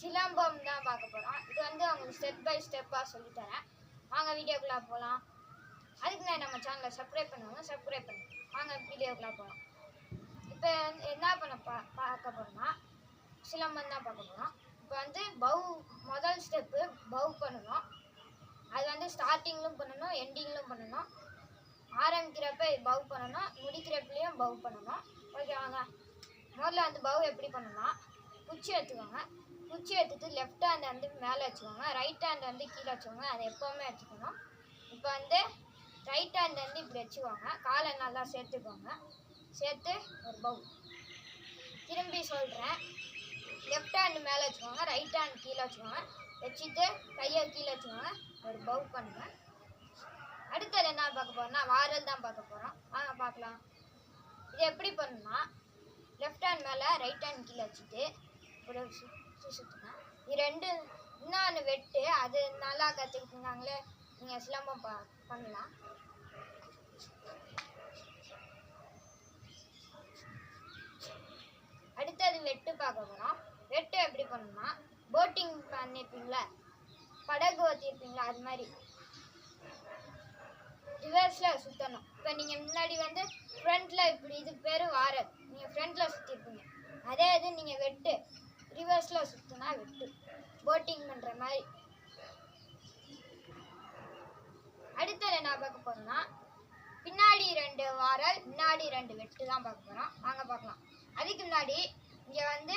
சிலம்பம் தான் பார்க்க போகிறோம். இது வந்து உங்களுக்கு ஸ்டெப் பை ஸ்டெப்பாக சொல்லித்தரேன். வாங்க வீடியோக்குள்ளே போகலாம். அதுக்கு நான் நம்ம சேனலை சப்ஸ்கிரைப் பண்ணுவாங்க, சப்ஸ்கிரைப் பண்ணுங்க. வாங்க வீடியோக்குள்ளே போகலாம். இப்போ என்ன பண்ண பார்க்க போகிறோம்னா சிலம்பம் தான் பார்க்க போகிறோம். இப்போ வந்து முதல் ஸ்டெப்பு பவு பண்ணணும். அது வந்து ஸ்டார்டிங்லும் பண்ணணும், எண்டிங்லும் பண்ணணும். ஆரம்பிக்கிறப்ப பவு பண்ணணும், முடிக்கிறப்பலையும் பவு பண்ணணும். ஓகே வாங்க. முதல்ல வந்து பவு எப்படி பண்ணணும்னா குச்சி எடுத்துக்கோங்க. குச்சி எடுத்துட்டு லெஃப்ட் ஹேண்ட் வந்து மேலே வச்சுக்கோங்க, ரைட் ஹேண்ட் வந்து கீழே வச்சுக்கோங்க. அதை எப்போவுமே வச்சுக்கணும். இப்போ வந்து ரைட் ஹேண்ட் வந்து இப்படி வச்சுக்கோங்க, காலை நல்லா சேர்த்துக்கோங்க. சேர்த்து ஒரு பவு. திரும்பி சொல்கிறேன், லெஃப்ட் ஹேண்டு மேலே வச்சுக்கோங்க, ரைட் ஹேண்ட் கீழே வச்சுக்கோங்க. வச்சுட்டு கையை கீழே வச்சுக்கோங்க, ஒரு பவு பண்ணுங்க. அடுத்தது என்ன பார்க்க போகிறோம்னா வாரல் தான் பார்க்க போகிறோம். வாங்க பார்க்கலாம். இது எப்படி பண்ணணும்னா லெஃப்ட் ஹேண்ட் மேலே ரைட் ஹேண்ட் கீழே வச்சுட்டு ஒரு சுற்றுங்க. இது ரெண்டு இன்னொன்று வெட்டு. அது நல்லா கற்றுக்கிட்டுருந்தாங்களே, நீங்கள் சிலம்பம் பண்ணலாம். அடுத்தது வெட்டு பார்க்க போகிறோம். வெட்டு எப்படி பண்ணணும்னா போட்டிங் பண்ணியிருப்பீங்களா, படகு ஓட்டியிருப்பீங்களா, அது மாதிரி ரிவர்ஸில் சுற்றணும். இப்போ நீங்கள் முன்னாடி வந்து ஃப்ரண்ட்டில் இப்படி இது பேர் வாரல், நீங்கள் ஃப்ரண்ட்டில் சுற்றிருப்பீங்க. அதே இது நீங்கள் வெட்டு ரிவர்ஸில் சுற்றினா வெட்டு, போட்டிங் பண்ணுற மாதிரி. அடுத்தது என்ன பார்க்க போகிறோம்னா பின்னாடி 2 வாரல், முன்னாடி 2 வெட்டு தான் பார்க்க போகிறோம். வாங்க பார்க்கலாம். அதுக்கு முன்னாடி இங்கே வந்து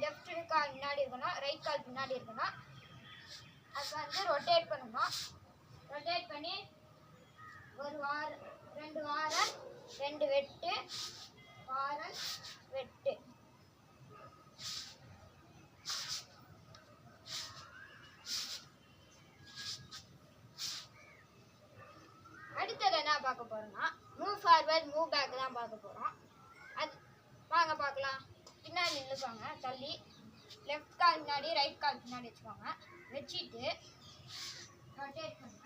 லெஃப்ட் கால் முன்னாடி இருக்கணும், ரைட் கால் பின்னாடி இருக்கணும். அது வந்து ரொட்டேட் பண்ணணும். ரொட்டேட் பண்ணி ஒரு 2 வாரல் 2 வெட்டு, வாரல் வெட்டு. அடுத்தது என்ன பார்க்க போறோம்னா மூவ் ஃபார்வர்ட் மூவ் பேக் தான் பார்க்க போறோம். அது வாங்க பார்க்கலாம். பின்னாடி நின்றுக்கோங்க, தள்ளி லெஃப்ட் கால் முன்னாடி ரைட் கால் பின்னாடி வச்சுக்கோங்க. வச்சுட்டு ரொட்டேட் பண்ணுங்க.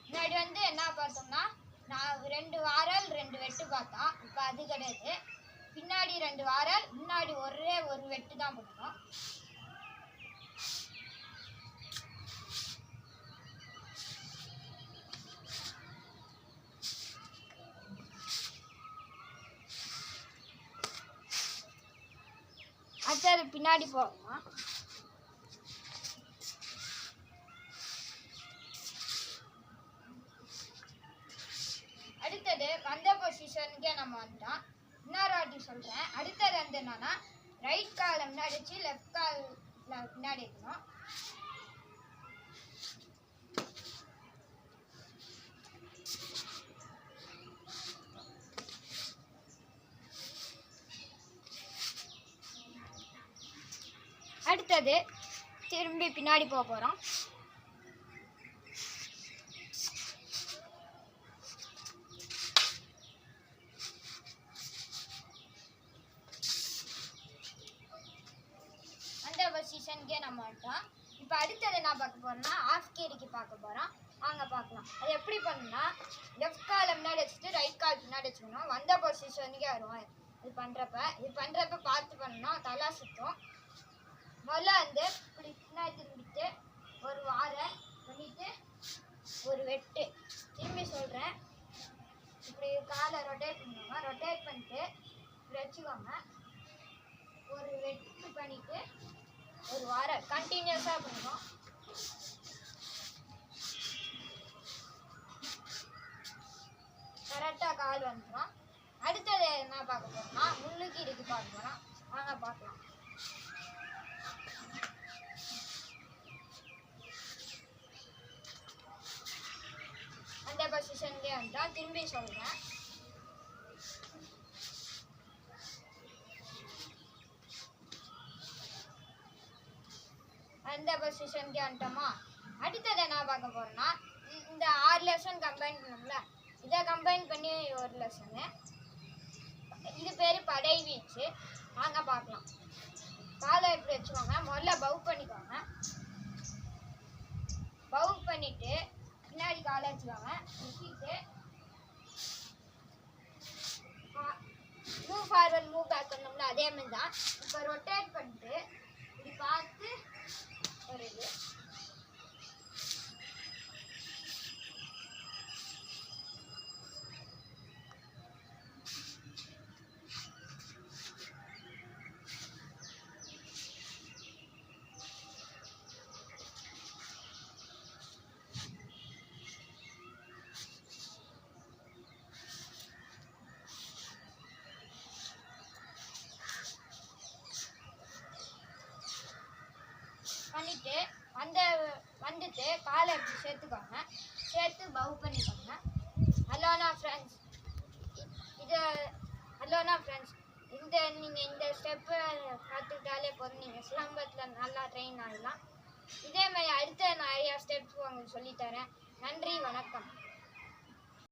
முன்னாடி வந்து என்ன பார்த்தோம்னா நான் 2 வாரல் 2 வெட்டு பார்த்தோம். இப்போ அது கிடையாது. பின்னாடி 2 வாரல், முன்னாடி ஒரே ஒரு வெட்டு தான் பண்ணணும். அடுத்தது பின்னாடி போகணும். அடுத்தது வந்த பொசிஷனுக்கே நம்ம வந்துட்டோம். இன்னொரு வாட்டி சொல்கிறேன். அடுத்தது வந்து என்னன்னா ரைட் காலை முன்னாடி வச்சு லெஃப்ட் கால் பின்னாடி இருக்கணும். அடுத்தது திரும்பி பின்னாடி போக போகிறோம். அந்த பொசிஷனுக்கே நம்ம வந்துட்டோம். இப்போ அடுத்தது என்ன பார்க்க போகிறோம்னா ஆஃப் கேரிக்கு பார்க்க போகிறோம். வாங்க பார்க்கலாம். அது எப்படி பண்ணணும்னா லெஃப்ட் காலை முன்னாடி வச்சுட்டு ரைட் கால் பின்னாடி வச்சுக்கணும். வந்த பொசிஷனுக்கே வருவோம். இது பண்ணுறப்ப பார்த்து பண்ணணும், தலை சுற்றும். முதல்ல வந்து இப்படி பின்னாடி திரும்பிட்டு ஒரு வாரல் பண்ணிட்டு ஒரு வெட்டு. திரும்பி சொல்கிறேன், இப்படி காலை ரொட்டேட் பண்ணுவாங்க. ரொட்டேட் பண்ணிட்டு இப்படி வச்சுக்கோங்க, ஒரு வெட்டு பண்ணிட்டு ஒரு வாரல் கண்டினியூஸாக பண்ணுவோம். கரெக்டாக கால் வந்துடும். அடுத்தது என்ன பார்க்க போகிறோம்னா முள்ளுக்கீரைக்கு பார்க்க போகிறோம். வாங்க பார்க்கலாம். அந்த பொசிஷன்லேயே வந்துட்டோம். திரும்பி சொல்கிறேன், அந்த பொசிஷனுக்கே வந்துட்டோமா. அடுத்தது என்ன பார்க்க போகிறோம்னா இந்த 6 லெசன் கம்பைன் பண்ணோம்ல, இதை கம்பைன் பண்ணி ஒரு லெசனு. இது பேர் படை வீச்சு. வாங்க பார்க்கலாம். காலை எப்படி வச்சுக்கோங்க, முதல்ல பவு பண்ணிக்கோங்க. பவு பண்ணிட்டு பின்னாடி காலை வச்சுக்கோங்க. வச்சுட்டு மூவ் ஃபார்வர்ட் மூவ் பேக் பண்ணோம்ல, அதே மாதிரி தான். இப்போ ரொட்டேட் பண்ணிட்டு பார்த்து வருது. பண்ணிட்டு வந்துட்டு காலை எடுத்து சேர்த்துக்கோங்க. சேர்த்து பவ் பண்ணிக்கோங்க. ஹலோனா ஃப்ரெண்ட்ஸ், நீங்கள் இந்த ஸ்டெப்பை பார்த்துக்கிட்டாலே போதும், நீங்கள் சிலம்பத்தில் நல்லா ட்ரெயின் ஆகலாம். இதே மாதிரி அடுத்த நிறையா ஸ்டெப்ஸ் உங்களுக்கு சொல்லித்தரேன். நன்றி, வணக்கம்.